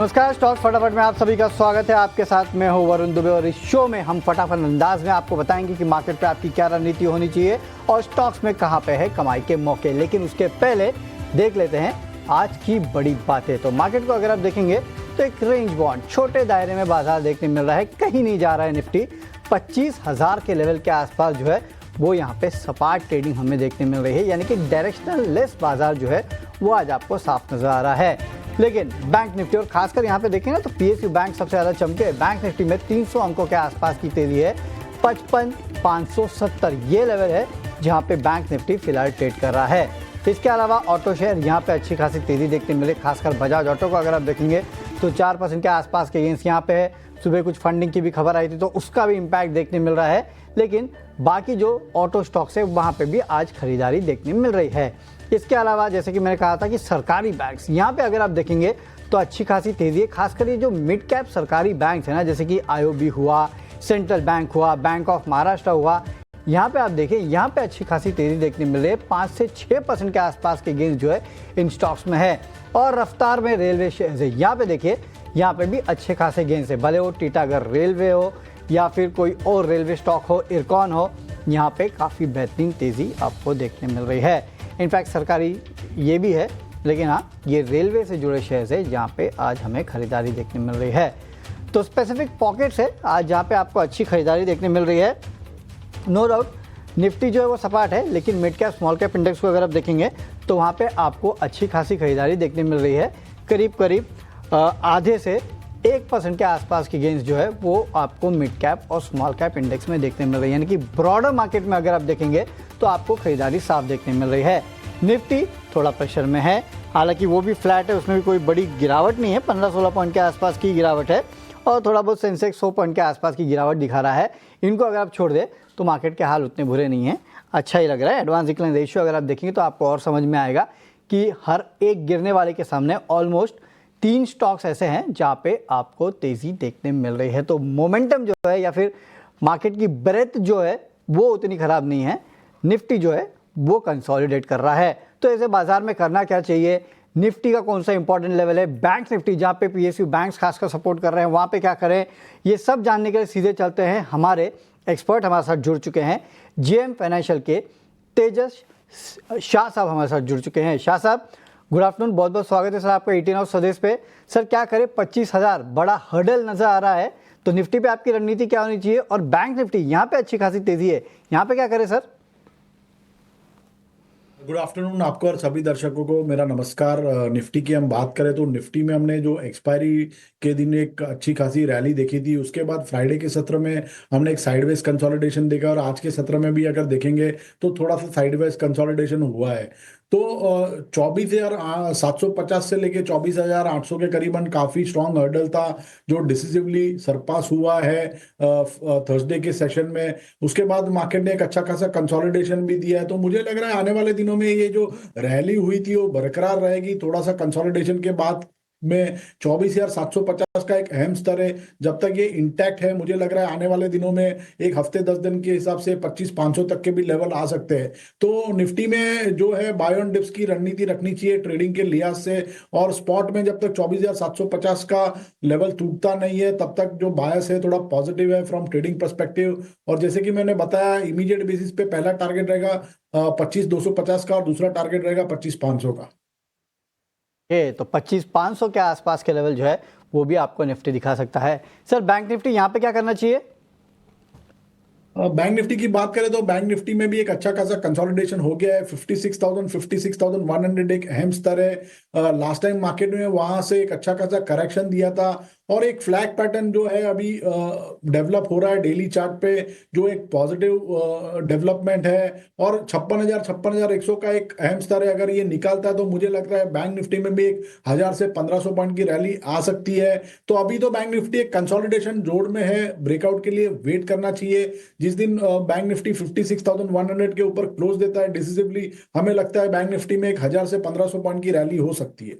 नमस्कार, स्टॉक फटाफट में आप सभी का स्वागत है। आपके साथ मैं हूं वरुण दुबे और इस शो में हम फटाफट अंदाज में आपको बताएंगे कि मार्केट पे आपकी क्या रणनीति होनी चाहिए और स्टॉक्स में कहां पे है कमाई के मौके। लेकिन उसके पहले देख लेते हैं आज की बड़ी बातें। तो मार्केट को अगर आप देखेंगे तो एक रेंज बॉन्ड छोटे दायरे में बाजार देखने मिल रहा है, कहीं नहीं जा रहा है। निफ्टी 25,000 के लेवल के आसपास जो है वो यहाँ पे सपाट ट्रेडिंग हमें देखने मिल रही है, यानी कि डायरेक्शनल लेस बाजार जो है वो आज आपको साफ नजर आ रहा है। लेकिन बैंक निफ्टी और खासकर यहाँ पे देखें ना तो पीएसयू बैंक सबसे ज़्यादा चमके। बैंक निफ्टी में 300 अंकों के आसपास की तेजी है। 55,570 ये लेवल है जहाँ पे बैंक निफ्टी फिलहाल ट्रेड कर रहा है। इसके अलावा ऑटो शेयर यहाँ पे अच्छी खासी तेजी देखने मिले, खासकर बजाज ऑटो को अगर आप देखेंगे तो 4% के आसपास के गेंस यहाँ पे है। सुबह कुछ फंडिंग की भी खबर आई थी तो उसका भी इम्पैक्ट देखने मिल रहा है। लेकिन बाकी जो ऑटो स्टॉक्स है वहाँ पे भी आज खरीदारी देखने मिल रही है। इसके अलावा जैसे कि मैंने कहा था कि सरकारी बैंक्स यहाँ पे अगर आप देखेंगे तो अच्छी खासी तेजी है। खासकर ये जो मिड कैप सरकारी बैंक्स है ना, जैसे कि आईओबी हुआ, सेंट्रल बैंक हुआ, बैंक ऑफ महाराष्ट्र हुआ, यहाँ पे आप देखें यहाँ पे अच्छी खासी तेजी देखने मिल रही है। 5 से 6% के आसपास के गेंस जो है इन स्टॉक्स में है। और रफ्तार में रेलवे शेयर है, यहाँ पे देखिए यहाँ पे भी अच्छे खासे गेंस है, भले वो टीटागढ़ रेलवे हो या फिर कोई और रेलवे स्टॉक हो, इरकॉन हो, यहाँ पे काफ़ी बेहतरीन तेज़ी आपको देखने मिल रही है। इनफैक्ट सरकारी ये भी है, लेकिन हाँ ये रेलवे से जुड़े शेयर्स है जहाँ पे आज हमें खरीदारी देखने मिल रही है। तो स्पेसिफिक पॉकेट्स है आज जहाँ पे आपको अच्छी खरीदारी देखने मिल रही है। नो डाउट निफ्टी जो है वो सपाट है, लेकिन mid cap small cap index को अगर आप देखेंगे तो वहाँ पे आपको अच्छी खासी खरीदारी देखने मिल रही है। करीब आधे से 1% के आसपास की गेंस जो है वो आपको मिड कैप और स्मॉल कैप इंडेक्स में देखने मिल रही है, यानी कि ब्रॉडर मार्केट में अगर आप देखेंगे तो आपको खरीदारी साफ देखने मिल रही है। निफ्टी थोड़ा प्रेशर में है, हालांकि वो भी फ्लैट है, उसमें भी कोई बड़ी गिरावट नहीं है। 15-16 पॉइंट के आसपास की गिरावट है और थोड़ा बहुत सेंसेक्स 100 पॉइंट के आसपास की गिरावट दिखा रहा है। इनको अगर आप छोड़ दें तो मार्केट के हाल उतने बुरे नहीं हैं, अच्छा ही लग रहा है। एडवांस डिक्लाइन रेशियो अगर आप देखेंगे तो आपको और समझ में आएगा कि हर एक गिरने वाले के सामने ऑलमोस्ट 3 स्टॉक्स ऐसे हैं जहाँ पे आपको तेज़ी देखने मिल रही है। तो मोमेंटम जो है या फिर मार्केट की ब्रेथ जो है वो उतनी ख़राब नहीं है। निफ्टी जो है वो कंसोलिडेट कर रहा है। तो ऐसे बाजार में करना क्या चाहिए, निफ्टी का कौन सा इंपॉर्टेंट लेवल है, बैंक निफ्टी जहाँ पे पीएसयू बैंक्स खासकर सपोर्ट कर रहे हैं वहाँ पे क्या करें, ये सब जानने के लिए सीधे चलते हैं। हमारे एक्सपर्ट हमारे साथ जुड़ चुके हैं। जेएम फाइनेंशियल के तेजस शाह साहब हमारे साथ जुड़ चुके हैं। शाह साहब गुड आफ्टरनून, बहुत बहुत स्वागत है सर आपका 18 आवर्स स्वदेश पे। सर क्या करें, 25,000 बड़ा हर्डल नजर आ रहा है, तो निफ्टी पे आपकी रणनीति क्या होनी चाहिए, और बैंक निफ्टी यहाँ पे अच्छी खासी तेजी है, यहाँ पे क्या करें सर? गुड आफ्टरनून आपको और सभी दर्शकों को मेरा नमस्कार। निफ्टी की हम बात करें तो निफ्टी में हमने जो एक्सपायरी के दिन एक अच्छी खासी रैली देखी थी, उसके बाद फ्राइडे के सत्र में हमने एक साइडवेज कंसोलिडेशन देखा और आज के सत्र में भी अगर देखेंगे तो थोड़ा सा साइडवेज कंसोलिडेशन हुआ है। तो 24,750 से लेके 24,800 के करीबन काफी स्ट्रांग हर्डल था जो डिसिसिवली सरपास हुआ है थर्सडे के सेशन में। उसके बाद मार्केट ने एक अच्छा खासा कंसोलिडेशन भी दिया है, तो मुझे लग रहा है आने वाले दिनों में ये जो रैली हुई थी वो बरकरार रहेगी। थोड़ा सा कंसोलिडेशन के बाद में 24,750 का एक अहम स्तर है, जब तक ये इंटैक्ट है मुझे लग रहा है आने वाले दिनों में एक हफ्ते 10 दिन के हिसाब से 25,500 तक के भी लेवल आ सकते हैं। तो निफ्टी में जो है बाय ऑन डिप्स की रणनीति रखनी चाहिए ट्रेडिंग के लिहाज से, और स्पॉट में जब तक 24,750 का लेवल टूटता नहीं है तब तक जो बायस है थोड़ा पॉजिटिव है फ्रॉम ट्रेडिंग परस्पेक्टिव। और जैसे कि मैंने बताया इमीडिएट बेसिस पे पहला टारगेट रहेगा 25,250 का और दूसरा टारगेट रहेगा 25,500 का। तो 25,500 के आसपास के लेवल जो है वो भी आपको निफ्टी दिखा सकता है। सर बैंक निफ्टी यहाँ पे क्या करना चाहिए? बैंक निफ्टी की बात करें तो बैंक निफ्टी में भी एक अच्छा खासा कंसोलिडेशन हो गया है। 56,000 56,100 एक अहम स्तर है। लास्ट टाइम मार्केट में वहां से एक अच्छा खासा करेक्शन दिया था और एक फ्लैग पैटर्न जो है अभी डेवलप हो रहा है डेली चार्ट पे, जो एक पॉजिटिव डेवलपमेंट है। और 56,100 का एक अहम स्तर है, अगर ये निकालता है तो मुझे लग रहा है बैंक निफ्टी में भी 1,000 से 1,500 पॉइंट की रैली आ सकती है। तो अभी तो बैंक निफ्टी एक कंसोलिडेशन जोड़ में है, ब्रेकआउट के लिए वेट करना चाहिए। जिस दिन बैंक निफ्टी 56,100 के ऊपर क्लोज देता है डिसिसिवली, हमें लगता है बैंक निफ्टी में 1,000 से 1,500 पॉइंट की रैली हो सकती है।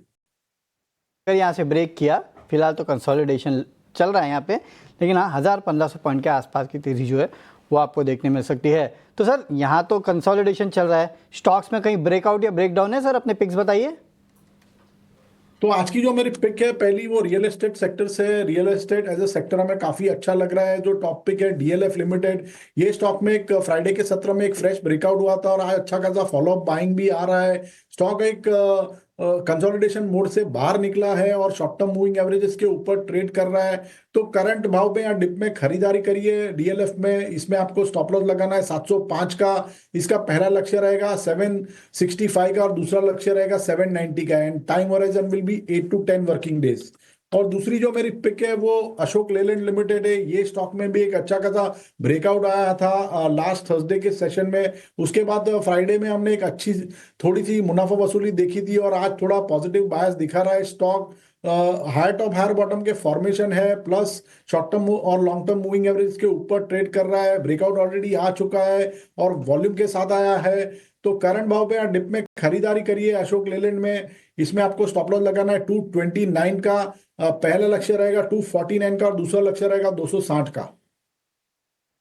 अगर यहाँ से ब्रेक किया, फिलहाल तो कंसोलिडेशन चल रहा है यहाँ पे, लेकिन हाँ 1,000-1,500 पॉइंट के आसपास की तेजी जो है वो आपको देखने मिल सकती है। तो सर यहाँ तो कंसोलिडेशन चल रहा है, स्टॉक्स में कहीं ब्रेकआउट या ब्रेकडाउन है सर? अपने पिक्स बताइए। तो आज की जो मेरी पिक है पहली वो रियल एस्टेट सेक्टर से है। Real estate as a sector हमें काफी अच्छा लग रहा है। जो टॉप पिक है डीएलएफ लिमिटेड, ये स्टॉक में एक फ्राइडे के सत्र में एक फ्रेश ब्रेकआउट हुआ था और आज अच्छा खासा फॉलोअप बाइंग भी आ रहा है। स्टॉक एक कंसोलिडेशन मोड से बाहर निकला है और शॉर्ट टर्म मूविंग एवरेजेस के ऊपर ट्रेड कर रहा है। तो करंट भाव पे या डिप में खरीदारी करिए डीएलएफ में। इसमें आपको स्टॉप लॉस लगाना है 705 का। इसका पहला लक्ष्य रहेगा 765 का और दूसरा लक्ष्य रहेगा 790 का। And time horizon will be 8 to 10 working days. और दूसरी जो मेरी पिक है वो अशोक लेलैंड लिमिटेड है। ये स्टॉक में भी एक अच्छा खासा ब्रेकआउट आया था लास्ट थर्सडे के सेशन में। उसके बाद फ्राइडे में हमने एक अच्छी थोड़ी सी मुनाफा वसूली देखी थी और आज थोड़ा पॉजिटिव बायस दिखा रहा है stock. Higher top higher bottom के फॉर्मेशन है, प्लस शॉर्ट टर्म और लॉन्ग टर्म मूविंग एवरेज के ऊपर ट्रेड कर रहा है। ब्रेकआउट ऑलरेडी आ चुका है और वॉल्यूम के साथ आया है। तो करंट भाव पे या डिप में खरीदारी करिए अशोक लेलैंड में। इसमें आपको स्टॉप लॉस लगाना है 229 का। पहला लक्ष्य रहेगा 249 का और दूसरा लक्ष्य रहेगा 260 का।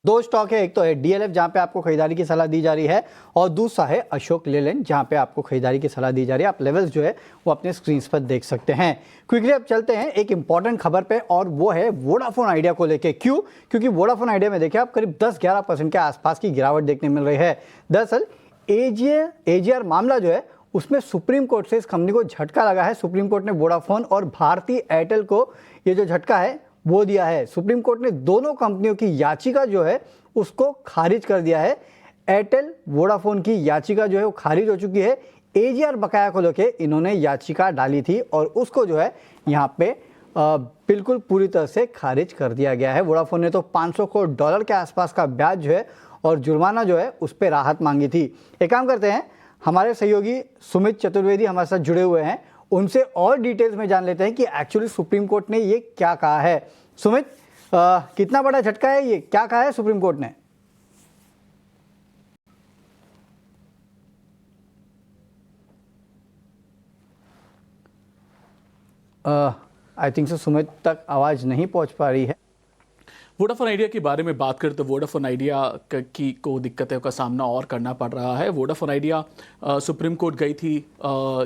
दो स्टॉक है, एक तो है डीएलएफ जहां पे आपको खरीदारी की सलाह दी जा रही है और दूसरा है अशोक लेलैंड जहां पे आपको खरीदारी की सलाह दी जा रही है। आप लेवल्स जो है वो अपने स्क्रीन पर देख सकते हैं। क्विकली अब चलते हैं एक इंपॉर्टेंट खबर पे और वो है वोडाफोन आइडिया को लेके। क्यों? क्योंकि वोडाफोन आइडिया में देखिए आप करीब 10-11% के आसपास की गिरावट देखने मिल रही है। दरअसल एजीआर मामला जो है उसमें सुप्रीम कोर्ट से इस कंपनी को झटका लगा है। सुप्रीम कोर्ट ने वोडाफोन और भारती एयरटेल को ये जो झटका है वो दिया है। सुप्रीम कोर्ट ने दोनों कंपनियों की याचिका जो है उसको खारिज कर दिया है। एयरटेल वोडाफोन की याचिका जो है वो खारिज हो चुकी है। एजीआर बकाया को लेकर इन्होंने याचिका डाली थी और उसको जो है यहाँ पे बिल्कुल पूरी तरह से खारिज कर दिया गया है। वोडाफोन ने तो $500 करोड़ के आसपास का ब्याज जो है और जुर्माना जो है उस पर राहत मांगी थी। एक काम करते हैं, हमारे सहयोगी सुमित चतुर्वेदी हमारे साथ जुड़े हुए हैं, उनसे और डिटेल्स में जान लेते हैं कि एक्चुअली सुप्रीम कोर्ट ने ये क्या कहा है। सुमित, कितना बड़ा झटका है, ये क्या कहा है सुप्रीम कोर्ट ने? आई थिंक सो सुमित तक आवाज नहीं पहुंच पा रही है। वोडाफोन आइडिया के बारे में बात करें तो वोडाफोन आइडिया की को दिक्कतों का सामना और करना पड़ रहा है। वोडाफोन आइडिया सुप्रीम कोर्ट गई थी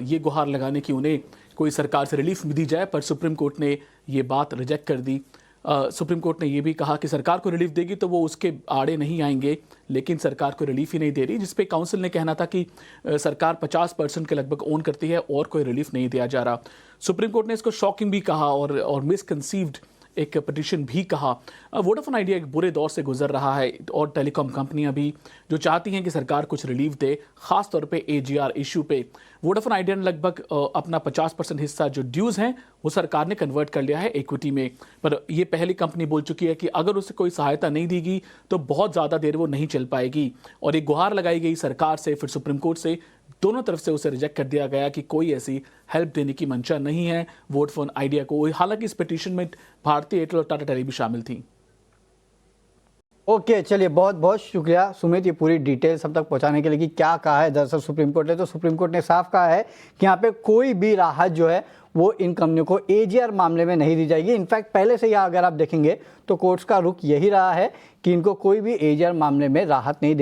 ये गुहार लगाने की उन्हें कोई सरकार से रिलीफ दी जाए, पर सुप्रीम कोर्ट ने ये बात रिजेक्ट कर दी। सुप्रीम कोर्ट ने ये भी कहा कि सरकार को रिलीफ देगी तो वो उसके आड़े नहीं आएंगे, लेकिन सरकार को रिलीफ ही नहीं दे रही, जिसपे काउंसिल ने कहना था कि सरकार 50% के लगभग ओन करती है और कोई रिलीफ नहीं दिया जा रहा। सुप्रीम कोर्ट ने इसको शॉकिंग भी कहा और मिसकंसीव्ड एक पिटीशन भी कहा। वोडाफोन आइडिया एक बुरे दौर से गुजर रहा है और टेलीकॉम कंपनियां भी जो चाहती हैं कि सरकार कुछ रिलीफ दे, खास तौर पे एजीआर इशू पे। वोडाफोन आइडिया ने लगभग अपना 50% हिस्सा जो ड्यूज हैं वो सरकार ने कन्वर्ट कर लिया है इक्विटी में, पर ये पहली कंपनी बोल चुकी है कि अगर उसे कोई सहायता नहीं देगी तो बहुत ज़्यादा देर वो नहीं चल पाएगी। और एक गुहार लगाई गई सरकार से, फिर सुप्रीम कोर्ट से, दोनों तरफ से उसे रिजेक्ट कर दिया गया कि कोई ऐसी हेल्प देने की मंशा नहीं है वोडाफोन आइडिया को। हालांकि इस पिटीशन में भारतीय एयरटेल और टाटा टेली भी शामिल थी। ओके, चलिए बहुत बहुत शुक्रिया सुमित ये पूरी डिटेल सब तक पहुंचाने के लिए कि क्या कहा है दरअसल सुप्रीम कोर्ट ने। तो सुप्रीम कोर्ट ने साफ कहा है कि यहाँ पे कोई भी राहत जो है वो इन कंपनियों को एजीआर मामले में नहीं दी जाएगी। इनफैक्ट पहले से यहाँ अगर आप देखेंगे तो कोर्ट्स का रुख यही रहा है कि इनको कोई भी एजीआर मामले में राहत नहीं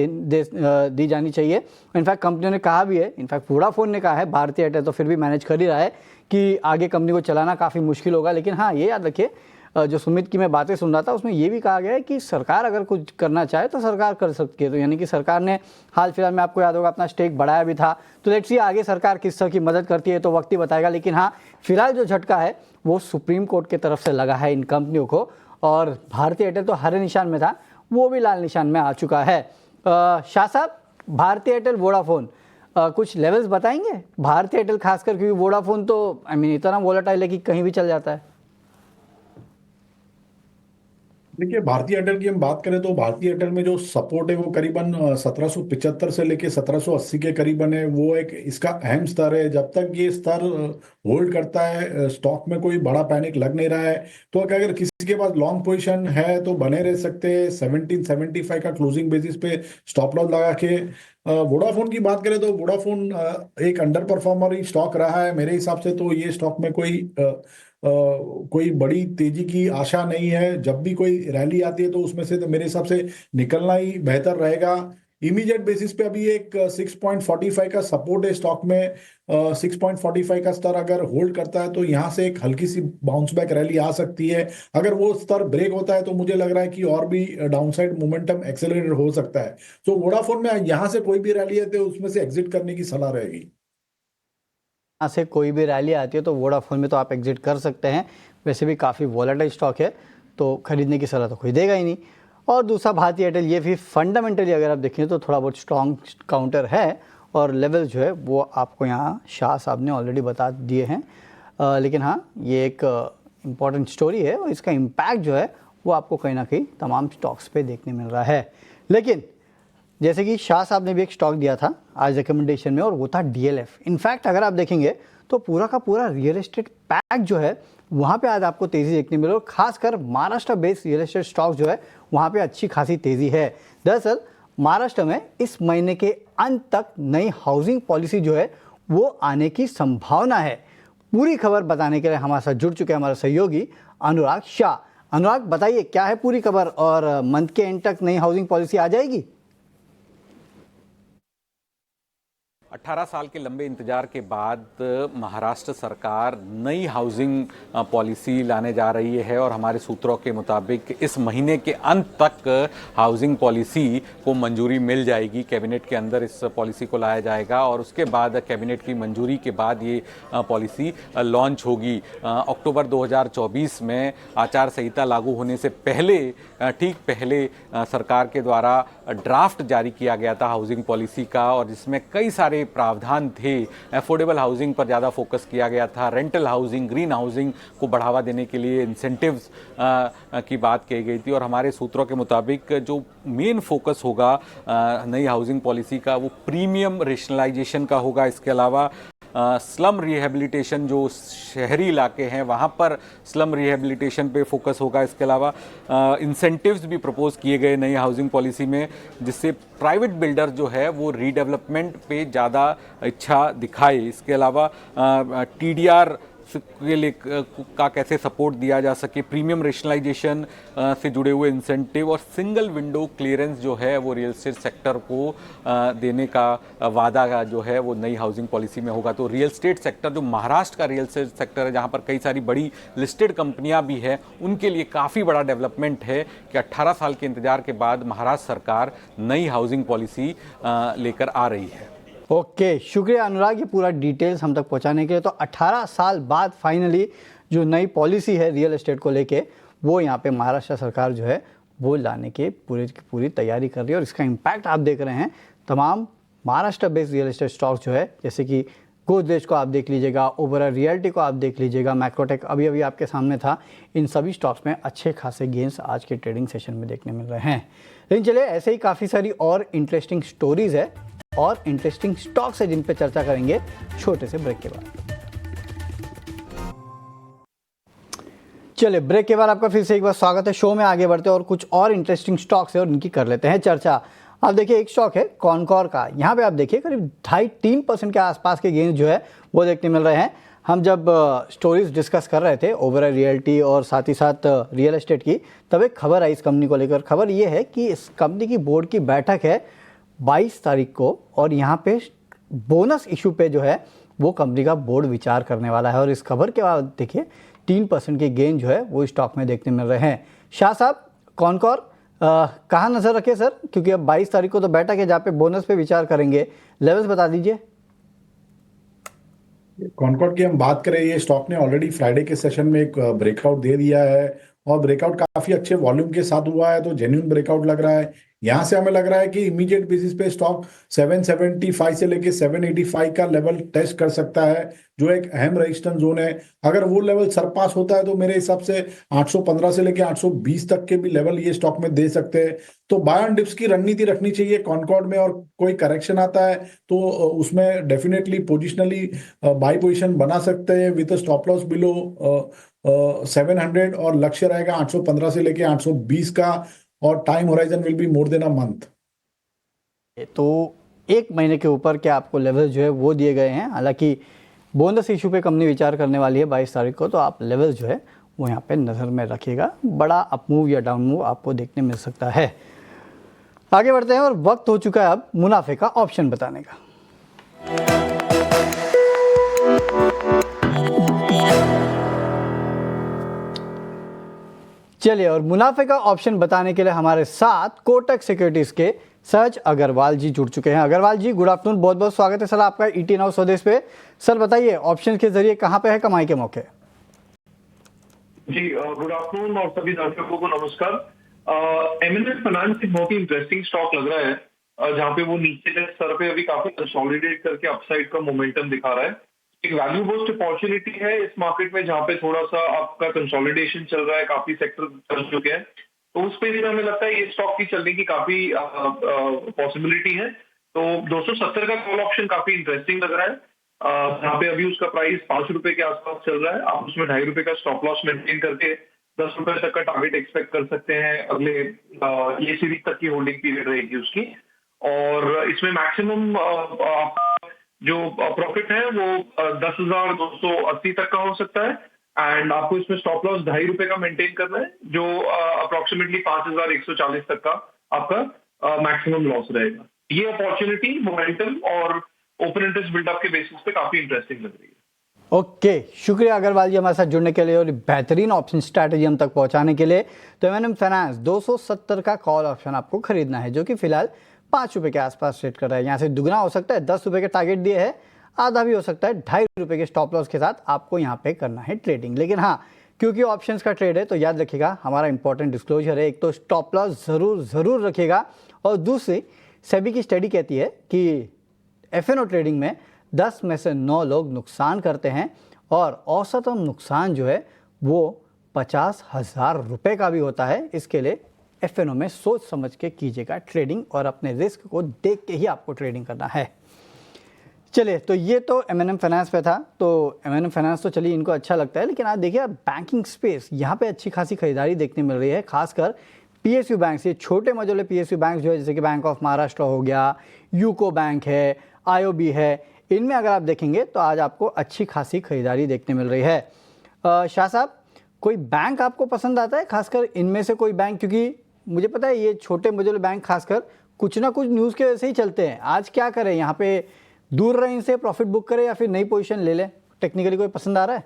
दी जानी चाहिए। इनफैक्ट कंपनियों ने कहा भी है, इनफैक्ट वोडाफोन ने कहा है, भारतीय एयरटेल तो फिर भी मैनेज कर ही रहा है, कि आगे कंपनी को चलाना काफ़ी मुश्किल होगा। लेकिन हाँ, ये याद रखिए, जो सुमित की मैं बातें सुन रहा था उसमें ये भी कहा गया है कि सरकार अगर कुछ करना चाहे तो सरकार कर सकती है। तो यानी कि सरकार ने हाल फिलहाल में, आपको याद होगा, अपना स्टेक बढ़ाया भी था। तो लेट्स सी आगे सरकार किस तरह की मदद करती है तो वक्त ही बताएगा। लेकिन हाँ, फिलहाल जो झटका है वो सुप्रीम कोर्ट की तरफ से लगा है इन कंपनियों को। और भारतीय एयरटेल तो हरे निशान में था, वो भी लाल निशान में आ चुका है। शाह साहब, भारतीय एयरटेल वोडाफोन कुछ लेवल्स बताएंगे? भारतीय एयरटेल खासकर, क्योंकि वोडाफोन तो इतना वोलेटाइल है कि कहीं भी चल जाता है। देखिए, भारतीय एयरटेल की हम बात करें तो भारतीय एयरटेल में जो सपोर्ट है वो करीबन 1775 से लेके 1780 के करीबन है। वो एक इसका अहम स्तर है। जब तक ये स्तर होल्ड करता है, स्टॉक में कोई बड़ा पैनिक लग नहीं रहा है। तो अगर किसी के पास लॉन्ग पोजीशन है तो बने रह सकते हैं 1775 का क्लोजिंग बेसिस पे स्टॉप लॉस लगा के। वोडाफोन की बात करें तो वोडाफोन एक अंडर परफॉर्मर ही स्टॉक रहा है मेरे हिसाब से। तो ये स्टॉक में कोई बड़ी तेजी की आशा नहीं है। जब भी कोई रैली आती है तो उसमें से तो मेरे हिसाब से निकलना ही बेहतर रहेगा। इमीडिएट बेसिस पे अभी एक 6.45 का सपोर्ट है स्टॉक में। 6.45 का स्तर अगर होल्ड करता है तो यहाँ से एक हल्की सी बाउंस बैक रैली आ सकती है। अगर वो स्तर ब्रेक होता है तो मुझे लग रहा है कि और भी डाउनसाइड मोमेंटम एक्सेलरेटेड हो सकता है। तो वोडाफोन में यहाँ से कोई भी रैली है तो उसमें से एग्जिट करने की सलाह रहेगी। यहाँ से कोई भी रैली आती है तो वोडाफोन में तो आप एग्जिट कर सकते हैं। वैसे भी काफ़ी वॉलेटाइल स्टॉक है तो खरीदने की सलाह तो कोई देगा ही नहीं। और दूसरा भारतीय एयरटेल, ये भी फंडामेंटली अगर आप देखें तो थोड़ा बहुत स्ट्रॉन्ग काउंटर है और लेवल जो है वो आपको यहाँ शाह साहब ने ऑलरेडी बता दिए हैं। लेकिन हाँ, ये एक इम्पॉर्टेंट स्टोरी है और इसका इम्पैक्ट जो है वो आपको कहीं ना कहीं तमाम स्टॉक्स पे देखने मिल रहा है। लेकिन जैसे कि शाह साहब ने भी एक स्टॉक दिया था आज रिकमेंडेशन में और वो था DLF। इनफैक्ट अगर आप देखेंगे तो पूरा का पूरा रियल एस्टेट पैक जो है वहाँ पे आज आपको तेज़ी देखने मिले और खासकर Maharashtra based real estate stock जो है वहाँ पे अच्छी खासी तेज़ी है। दरअसल महाराष्ट्र में इस महीने के अंत तक नई हाउसिंग पॉलिसी जो है वो आने की संभावना है। पूरी खबर बताने के लिए हमारे साथ जुड़ चुके हैं हमारे सहयोगी अनुराग शाह। अनुराग, बताइए क्या है पूरी खबर और मंथ के एंड तक नई हाउसिंग पॉलिसी आ जाएगी? 18 साल के लंबे इंतजार के बाद महाराष्ट्र सरकार नई हाउसिंग पॉलिसी लाने जा रही है और हमारे सूत्रों के मुताबिक इस महीने के अंत तक हाउसिंग पॉलिसी को मंजूरी मिल जाएगी। कैबिनेट के अंदर इस पॉलिसी को लाया जाएगा और उसके बाद कैबिनेट की मंजूरी के बाद ये पॉलिसी लॉन्च होगी। अक्टूबर 2024 में आचार संहिता लागू होने से पहले, ठीक पहले सरकार के द्वारा ड्राफ्ट जारी किया गया था हाउसिंग पॉलिसी का और जिसमें कई सारे प्रावधान थे। अफोर्डेबल हाउसिंग पर ज़्यादा फोकस किया गया था, रेंटल हाउसिंग, ग्रीन हाउसिंग को बढ़ावा देने के लिए इंसेंटिव्स की बात कही गई थी और हमारे सूत्रों के मुताबिक जो मेन फोकस होगा नई हाउसिंग पॉलिसी का वो प्रीमियम रेशनलाइजेशन का होगा। इसके अलावा स्लम रिहेबिलिटेशन, जो शहरी इलाके हैं वहाँ पर स्लम रिहेबिलिटेशन पे फोकस होगा। इसके अलावा इंसेंटिव्स भी प्रपोज किए गए नई हाउसिंग पॉलिसी में जिससे प्राइवेट बिल्डर जो है वो रीडेवलपमेंट पे ज़्यादा इच्छा दिखाए। इसके अलावा TDR के लिए का कैसे सपोर्ट दिया जा सके, प्रीमियम रेशनलाइजेशन से जुड़े हुए इंसेंटिव और सिंगल विंडो क्लियरेंस जो है वो रियल एस्टेट सेक्टर को देने का वादा जो है वो नई हाउसिंग पॉलिसी में होगा। तो रियल एस्टेट सेक्टर, जो महाराष्ट्र का रियल एस्टेट सेक्टर है जहां पर कई सारी बड़ी लिस्टेड कंपनियां भी हैं, उनके लिए काफ़ी बड़ा डेवलपमेंट है कि 18 साल के इंतजार के बाद महाराष्ट्र सरकार नई हाउसिंग पॉलिसी लेकर आ रही है। ओके, शुक्रिया अनुराग ये पूरा डिटेल्स हम तक पहुंचाने के लिए। तो 18 साल बाद फाइनली जो नई पॉलिसी है रियल एस्टेट को लेके वो यहाँ पे महाराष्ट्र सरकार जो है वो लाने के पूरी तैयारी कर रही है और इसका इम्पैक्ट आप देख रहे हैं तमाम Maharashtra based real estate stocks जो है, जैसे कि गोदरेज को आप देख लीजिएगा, ओबेरॉय रियल्टी को आप देख लीजिएगा, मैक्रोटेक अभी आपके सामने था। इन सभी स्टॉक्स में अच्छे खासे गेंस आज के ट्रेडिंग सेशन में देखने मिल रहे हैं। लेकिन चलिए, ऐसे ही काफ़ी सारी और इंटरेस्टिंग स्टोरीज है और इंटरेस्टिंग स्टॉक्स है जिन पे चर्चा करेंगे छोटे से ब्रेक के बाद। चलिए, ब्रेक के बाद आपका फिर से एक बार स्वागत है। शो में आगे बढ़ते हैं और कुछ और इंटरेस्टिंग स्टॉक्स है और इनकी कर लेते हैं चर्चा। आप देखिए, एक स्टॉक है कॉनकॉर का। यहाँ पे आप देखिए करीब 2.5-3% के आसपास के गेंस जो है वो देखने मिल रहे हैं। हम जब स्टोरीज डिस्कस कर रहे थे ओबेरॉय रियल्टी और साथ ही साथ रियल एस्टेट की, तब एक खबर आई इस कंपनी को लेकर। खबर ये है कि इस कंपनी की बोर्ड की बैठक है 22 तारीख को और यहाँ पे बोनस इशू पे जो है वो कंपनी का बोर्ड विचार करने वाला है। और इस खबर के बाद देखिए 3% के गेन जो है वो स्टॉक में देखने मिल रहे हैं। शाह साहब, कॉनकॉर कहाँ नजर रखे सर, क्योंकि अब 22 तारीख को तो बैठक है जहाँ पे बोनस पे विचार करेंगे। लेवल्स बता दीजिए। कॉनकॉर्ड की हम बात करें, ये स्टॉक ने ऑलरेडी फ्राइडे के सेशन में एक ब्रेकआउट दे दिया है और ब्रेकआउट काफी अच्छे वॉल्यूम के साथ हुआ है, तो जेन्युइन ब्रेकआउट लग रहा है। यहां से हमें लग रहा है कि इमीडिएट बेसिस पे स्टॉक 775 से लेके 785 का लेवल टेस्ट कर सकता है, जो एक अहम रेजिस्टेंस जोन है। अगर वो लेवल सरपास होता है तो मेरे हिसाब से 815 से लेके 820 तक के भी लेवल ये स्टॉक में दे सकते हैं। तो बाय एंड डिप्स की रणनीति रखनी चाहिए कॉनकॉर्ड में, और कोई करेक्शन आता है तो उसमें डेफिनेटली पोजिशनली बाय पोजिशन बना सकते हैं विद स्टॉप लॉस बिलो 700 और लक्ष्य रहेगा 815 से लेके 820 का और time horizon will be more than a month. तो एक महीने के ऊपर के आपको लेवल जो है वो दिए गए हैं। हालांकि बोनस इशू पे कंपनी विचार करने वाली है 22 तारीख को, तो आप लेवल जो है वो यहाँ पे नज़र में रखिएगा। बड़ा अप मूव या डाउन मूव आपको देखने मिल सकता है। आगे बढ़ते हैं और वक्त हो चुका है अब मुनाफे का ऑप्शन बताने का। चलिए, और मुनाफे का ऑप्शन बताने के लिए हमारे साथ कोटक सिक्योरिटीज के सहज अग्रवाल जी जुड़ चुके हैं। अग्रवाल जी, गुड आफ्टरनून, बहुत बहुत स्वागत है सर आपका ET Now स्वदेश पे। सर बताइए, ऑप्शन के जरिए कहां पे है कमाई के मौके? जी गुड आफ्टरनून और सभी दर्शकों को नमस्कार। M&M फाइनेंस एक बहुत ही इंटरेस्टिंग स्टॉक लग रहा है, जहां पे वो नीचे के स्तर पे अभी काफी कंसोलिडेट करके अपसाइड का मोमेंटम दिखा रहा है। एक वैल्यू बूस्ट अपॉर्चुनिटी है इस मार्केट में, जहां पे थोड़ा सा आपका कंसोलिडेशन चल रहा है, काफी सेक्टर चल चुके हैं, तो उस पे हमें लगता है ये स्टॉक की चलने की काफी पॉसिबिलिटी है। तो 270 का कॉल ऑप्शन काफी इंटरेस्टिंग लग रहा है, जहाँ पे अभी उसका प्राइस 5 रुपए के आसपास चल रहा है। आप उसमें 2.5 रुपए का स्टॉप लॉस मेंटेन करके 10 रुपए तक का टारगेट एक्सपेक्ट कर सकते हैं। अगले ये सीरीज तक की होल्डिंग पीरियड रहेगी उसकी, और इसमें मैक्सिमम जो प्रॉफिट है वो 10,280 तक का हो सकता है, एंड आपको इसमें स्टॉप लॉस 2.5 रुपए का मेंटेन करना है, जो अप्रोक्सीमेटली 5,140 तक का आपका मैक्सिमम लॉस रहेगा। ये अपॉर्चुनिटी मोमेंटम और ओपन इंटरेस्ट बिल्डअप के बेसिस पे काफी इंटरेस्टिंग लग रही है। ओके, शुक्रिया अग्रवाल जी हमारे साथ जुड़ने के लिए और बेहतरीन ऑप्शन स्ट्रैटेजी हम तक पहुंचाने के लिए। तो M&M फाइनेंस 270 का कॉल ऑप्शन आपको खरीदना है, जो कि फिलहाल 5 रुपए के आसपास ट्रेड कर रहा है। यहाँ से दुगना हो सकता है, 10 रुपए के टारगेट दिए है, आधा भी हो सकता है। 2.5 रुपए के स्टॉप लॉस के साथ आपको यहाँ पे करना है ट्रेडिंग। लेकिन हाँ, क्योंकि ऑप्शंस का ट्रेड है तो याद रखिएगा हमारा इंपॉर्टेंट डिस्क्लोजर है, एक तो स्टॉप लॉस जरूर रखिएगा, और दूसरी सेबी की स्टडी कहती है कि F&O ट्रेडिंग में 10 में से 9 लोग नुकसान करते हैं, और औसतन नुकसान जो है वो 50,000 रुपये का भी होता है। इसके लिए F&O में सोच समझ के कीजिएगा ट्रेडिंग, और अपने रिस्क को देख के ही आपको ट्रेडिंग करना है। चलिए, तो ये तो M&M फाइनेंस पे था। तो M&M फाइनेंस तो चलिए इनको अच्छा लगता है, लेकिन आज देखिए बैंकिंग स्पेस यहाँ पे अच्छी खासी खरीदारी देखने मिल रही है, खासकर PSU बैंक, ये छोटे मझोले PSU बैंक जो है, जैसे कि बैंक ऑफ महाराष्ट्र हो गया, यूको बैंक है, IOB है, इनमें अगर आप देखेंगे तो आज आपको अच्छी खासी खरीदारी देखने मिल रही है। शाह साहब, कोई बैंक आपको पसंद आता है, खासकर इनमें से कोई बैंक? क्योंकि मुझे पता है ये छोटे मझोले बैंक खासकर कुछ ना कुछ न्यूज़ के वजह से ही चलते हैं। आज क्या करें, यहाँ पे दूर रहे इनसे, प्रॉफिट बुक करें या फिर नई पोजीशन ले लें? टेक्निकली कोई पसंद आ रहा है?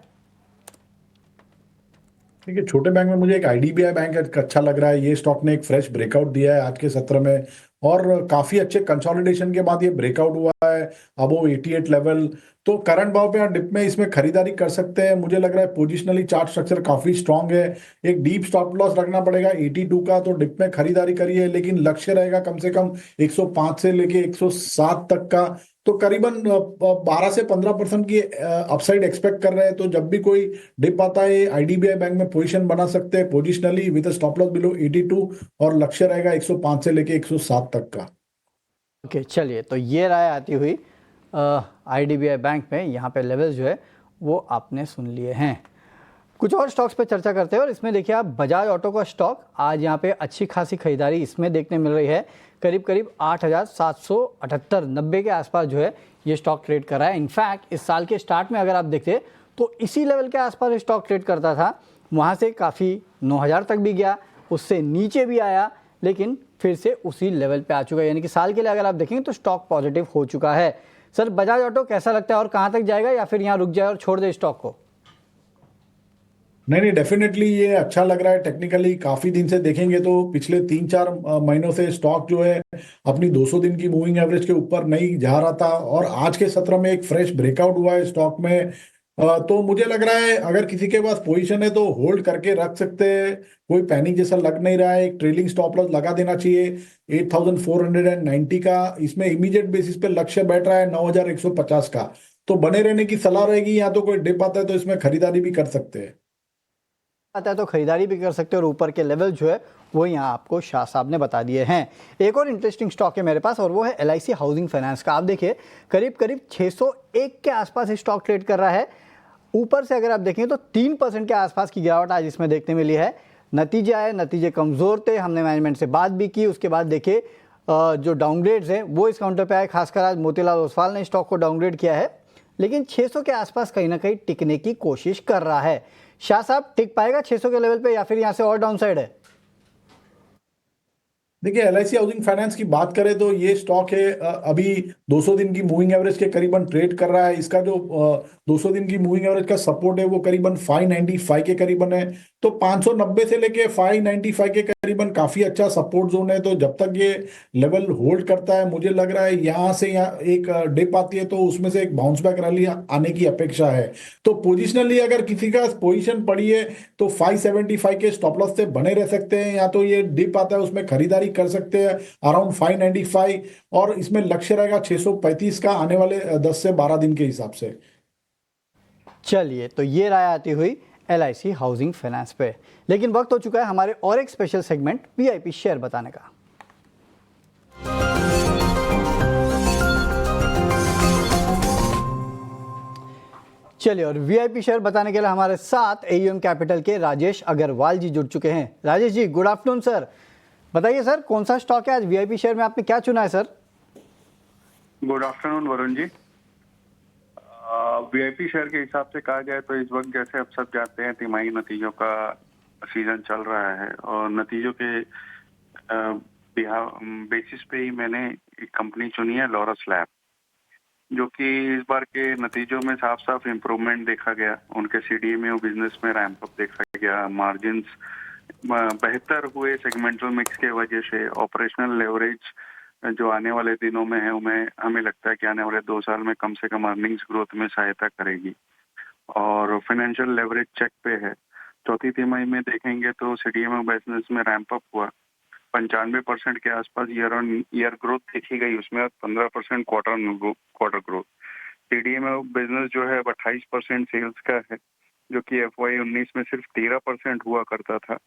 देखिए, छोटे बैंक में मुझे एक IDBI बैंक अच्छा लग रहा है। ये स्टॉक ने एक फ्रेश ब्रेकआउट दिया है आज के सत्र में, और काफी अच्छे कंसोलिडेशन के बाद ये ब्रेकआउट हुआ है अबव 88 लेवल। तो करंट भाव पे डिप में इसमें खरीदारी कर सकते हैं। मुझे लग रहा है पोजिशनली चार्ट स्ट्रक्चर काफी स्ट्रांग है। एक डीप स्टॉप लॉस रखना पड़ेगा 82 का, तो डिप में खरीदारी करिए, लेकिन लक्ष्य रहेगा कम से कम 105 से लेके 107 तक का। तो करीबन 12 से 15% की अपसाइड एक्सपेक्ट कर रहे हैं। तो जब भी कोई डिप आता है IDBI बैंक में पोजीशन बना सकते हैं positionally with stop loss below 82, और लक्ष्य रहेगा 105 से लेके 107 तक का। ओके, चलिए, तो ये राय आती हुई IDBI बैंक में यहाँ पे लेवल्स जो है वो आपने सुन लिए हैं। कुछ और स्टॉक्स पे चर्चा करते हैं, और इसमें देखिए आप बजाज ऑटो का स्टॉक आज यहाँ पे अच्छी खासी खरीदारी इसमें देखने मिल रही है। करीब 8,778 90 के आसपास जो है ये स्टॉक ट्रेड कर रहा है। इनफैक्ट इस साल के स्टार्ट में अगर आप देखते तो इसी लेवल के आसपास स्टॉक ट्रेड करता था, वहाँ से काफ़ी 9,000 तक भी गया, उससे नीचे भी आया, लेकिन फिर से उसी लेवल पे आ चुका है। यानी कि साल के लिए अगर आप देखेंगे तो स्टॉक पॉजिटिव हो चुका है। सर, बजाज ऑटो कैसा लगता है, और कहाँ तक जाएगा, या फिर यहाँ रुक जाए और छोड़ दे स्टॉक को? नहीं, डेफिनेटली ये अच्छा लग रहा है। टेक्निकली काफी दिन से देखेंगे तो पिछले 3-4 महीनों से स्टॉक जो है अपनी 200 दिन की मूविंग एवरेज के ऊपर नहीं जा रहा था, और आज के सत्र में एक फ्रेश ब्रेकआउट हुआ है स्टॉक में। तो मुझे लग रहा है अगर किसी के पास पोजीशन है तो होल्ड करके रख सकते हैं, कोई पैनिक जैसा लग नहीं रहा है। एक ट्रेलिंग स्टॉप लॉस लगा देना चाहिए 8,490 का। इसमें इमीडिएट बेसिस पे लक्ष्य बैठ रहा है 9,150 का। तो बने रहने की सलाह रहेगी, या तो कोई डिप आता है तो इसमें खरीदारी भी कर सकते हैं, आता है तो खरीदारी भी कर सकते हैं, और ऊपर के लेवल जो है वो यहाँ आपको शाह साहब ने बता दिए हैं। एक और इंटरेस्टिंग स्टॉक है मेरे पास, और वो है LIC हाउसिंग फाइनेंस का। आप देखिए करीब 601 के आसपास स्टॉक ट्रेड कर रहा है। ऊपर से अगर आप देखें तो 3% के आसपास की गिरावट आज इसमें देखने मिली है। नतीजे आए, नतीजे कमज़ोर थे, हमने मैनेजमेंट से बात भी की। उसके बाद देखिए जो डाउनग्रेड्स हैं वो इस काउंटर पे आए, खासकर आज मोतीलाल ओसवाल ने स्टॉक को डाउनग्रेड किया है, लेकिन 600 के आसपास कहीं ना कहीं टिकने की कोशिश कर रहा है। शाह साहब, टिक पाएगा 600 के लेवल पे, या फिर यहाँ से और डाउन साइड है? देखिए LIC हाउसिंग फाइनेंस की बात करें तो ये स्टॉक है अभी 200 दिन की मूविंग एवरेज के करीबन ट्रेड कर रहा है। इसका जो 200 दिन की मूविंग एवरेज का सपोर्ट है वो करीबन 595 के करीबन है। तो 590 से लेके 595 के करीबन काफी अच्छा सपोर्ट जोन है। तो जब तक ये लेवल होल्ड करता है, मुझे लग रहा है यहाँ से यहाँ एक डिप आती है तो उसमें से एक बाउंस बैक रैली आने की अपेक्षा है। तो पोजिशनली अगर किसी का पोजीशन पड़ी है तो 575 के स्टॉप लॉस से बने रह सकते हैं, या तो ये डिप आता है उसमें खरीदारी कर सकते हैं अराउंड 595, और इसमें लक्ष्य रहेगा 635 का आने वाले 10 से 12 दिन के हिसाब से। चलिए, तो ये राय आती हुई LIC हाउसिंग फाइनेंस पे। लेकिन वक्त हो चुका है हमारे और एक स्पेशल सेगमेंट VIP शेयर बताने का। चलिए, और VIP शेयर बताने के लिए हमारे साथ AUM कैपिटल के राजेश अग्रवाल जी जुड़ चुके हैं। Rajesh ji, good afternoon sir. बताइए सर, कौन सा स्टॉक है आज VIP शेयर में आपने क्या चुना है sir? Good afternoon Varun ji. VIP share के हिसाब से कहा जाए तो इस वक्त जैसे अब सब जानते हैं तिमाही नतीजों का सीजन चल रहा है, और नतीजों के बेसिस पे ही मैंने एक कंपनी चुनी है लॉरस लैब, जो कि इस बार के नतीजों में साफ साफ इम्प्रूवमेंट देखा गया। उनके CDMO बिजनेस में रैंप अप देखा गया, मार्जिन्स बेहतर हुए सेगमेंटल मिक्स के वजह से। ऑपरेशनल लेवरेज जो आने वाले दिनों में है हमें लगता है कि आने वाले 2 साल में कम से कम अर्निंग्स ग्रोथ में सहायता करेगी, और फाइनेंशियल लेवरेज चेक पे है। चौथी तिमाही में देखेंगे तो CDMO बिजनेस में रैंप अप हुआ, 95% के आसपास ईयर ऑन ईयर ग्रोथ देखी गई, उसमें 15% क्वार्टर ग्रोथ। CDMO बिजनेस जो है 28% सेल्स का है, जो कि FY19 में सिर्फ 13% हुआ करता था,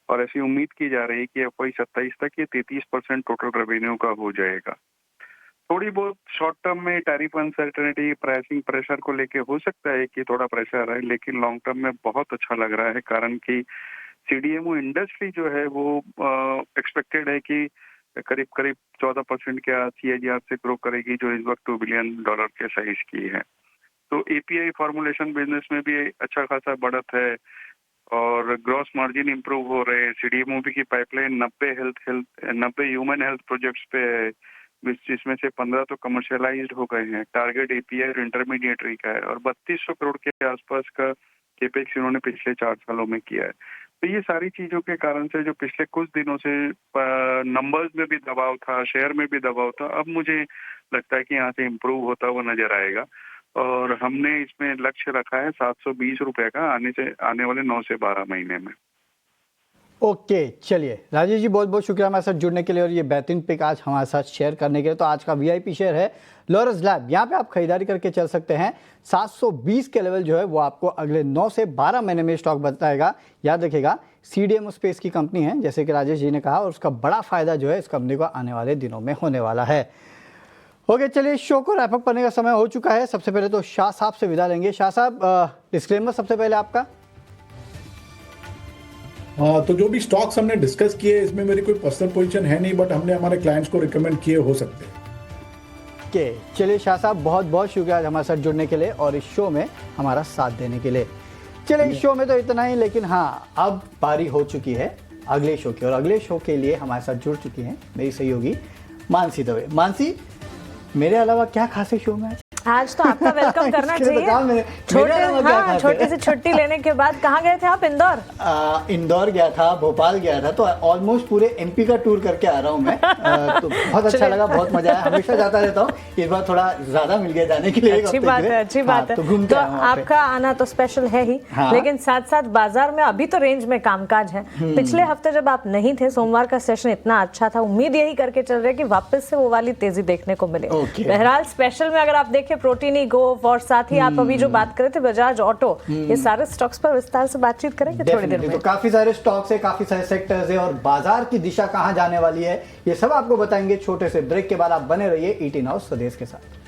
और ऐसी उम्मीद की जा रही है कि FY27 तक ये 33% टोटल रेवेन्यू का हो जाएगा। थोड़ी बहुत शॉर्ट टर्म में टैरिफ अनसर्टेनिटी, प्राइसिंग प्रेशर को लेके हो सकता है कि थोड़ा प्रेशर है, लेकिन लॉन्ग टर्म में बहुत अच्छा लग रहा है, कारण कि CDMO इंडस्ट्री जो है वो एक्सपेक्टेड है कि करीब 14% के CAGR से ग्रो करेगी, जो इस वक्त $2 बिलियन के साइज की है। तो API फॉर्मुलेशन बिजनेस में भी अच्छा खासा बढ़त है, और ग्रॉस मार्जिन इंप्रूव हो रहे हैं। CDMO की पाइपलाइन 90 ह्यूमन हेल्थ प्रोजेक्ट्स पे है, जिसमें से 15 तो कमर्शियलाइज्ड हो गए हैं। टारगेट API और इंटरमीडिएटरी का है, और 3200 करोड़ के आसपास का केपेक्स इन्होंने पिछले 4 सालों में किया है। तो ये सारी चीजों के कारण से जो पिछले कुछ दिनों से नंबर्स में भी दबाव था, शेयर में भी दबाव था, अब मुझे लगता है कि यहाँ से इम्प्रूव होता हुआ नजर आएगा, और हमने इसमें लक्ष्य रखा है 720 रुपए का आने वाले 9 से 12 महीने में। ओके, चलिए राजेश जी, बहुत बहुत शुक्रिया हमारे साथ जुड़ने के लिए और ये बेहतरीन पिक आज हमारे साथ शेयर करने के लिए। तो आज का VIP शेयर है लॉरस लैब। यहाँ पे आप खरीदारी करके चल सकते हैं। 720 के लेवल जो है वो आपको अगले 9 से 12 महीने में स्टॉक बताएगा। याद रखिएगा, CDMO स्पेस की कंपनी है जैसे कि राजेश जी ने कहा, और उसका बड़ा फायदा जो है इस कंपनी को आने वाले दिनों में होने वाला है। ओके, चलिए शो को रैप अप करने का समय हो चुका है। सबसे पहले तो शाह साहब से विदा लेंगे। शाह साहब, डिस्क्लेमर सबसे पहले आपका। तो जो भी स्टॉक्स हमने डिस्कस किए इसमें मेरी कोई पर्सनल पोजीशन है नहीं, बट हमने हमारे क्लाइंट्स को रिकमेंड किए हो सकते हैं। ओके, चलिए शाह साहब, बहुत बहुत शुक्रिया आज हमारे साथ जुड़ने के लिए और इस शो में हमारा साथ देने के लिए। चलिए, इस शो में तो इतना ही, लेकिन हाँ, अब बारी हो चुकी है अगले शो की, और अगले शो के लिए हमारे साथ जुड़ चुकी हैं मेरी सहयोगी मानसी दवे। मानसी, मेरे अलावा क्या खास है शो में आज? तो आपका वेलकम करना चाहिए। छोटी सी छुट्टी लेने के बाद कहाँ गए थे आप? इंदौर गया था, भोपाल गया था, तो ऑलमोस्ट पूरे MP का टूर करके आ रहा हूँ मैं। तो बहुत अच्छा लगा, बहुत मजा आया। हमेशा जाता रहता हूँ, इस बार थोड़ा ज्यादा मिल गया जाने के लिए। अच्छी बात है, अच्छी बात है। तो आपका आना तो स्पेशल है ही, लेकिन साथ साथ बाजार में अभी तो रेंज में कामकाज है। पिछले हफ्ते जब आप नहीं थे, सोमवार का सेशन इतना अच्छा था, उम्मीद यही करके चल रहे कि वापस से वो वाली तेजी देखने को मिले। बहरहाल स्पेशल में अगर आप देखें प्रोटीनी गोफ, और साथ ही आप अभी जो बात कर रहे थे बजाज ऑटो, ये सारे स्टॉक्स पर विस्तार से बातचीत करेंगे थोड़ी देर में। तो काफी सारे स्टॉक्स है, काफी सारे सेक्टर्स है, और बाजार की दिशा कहां जाने वाली है ये सब आपको बताएंगे। छोटे से ब्रेक के बाद आप बने रहिए ET नाउ स्वदेश के साथ।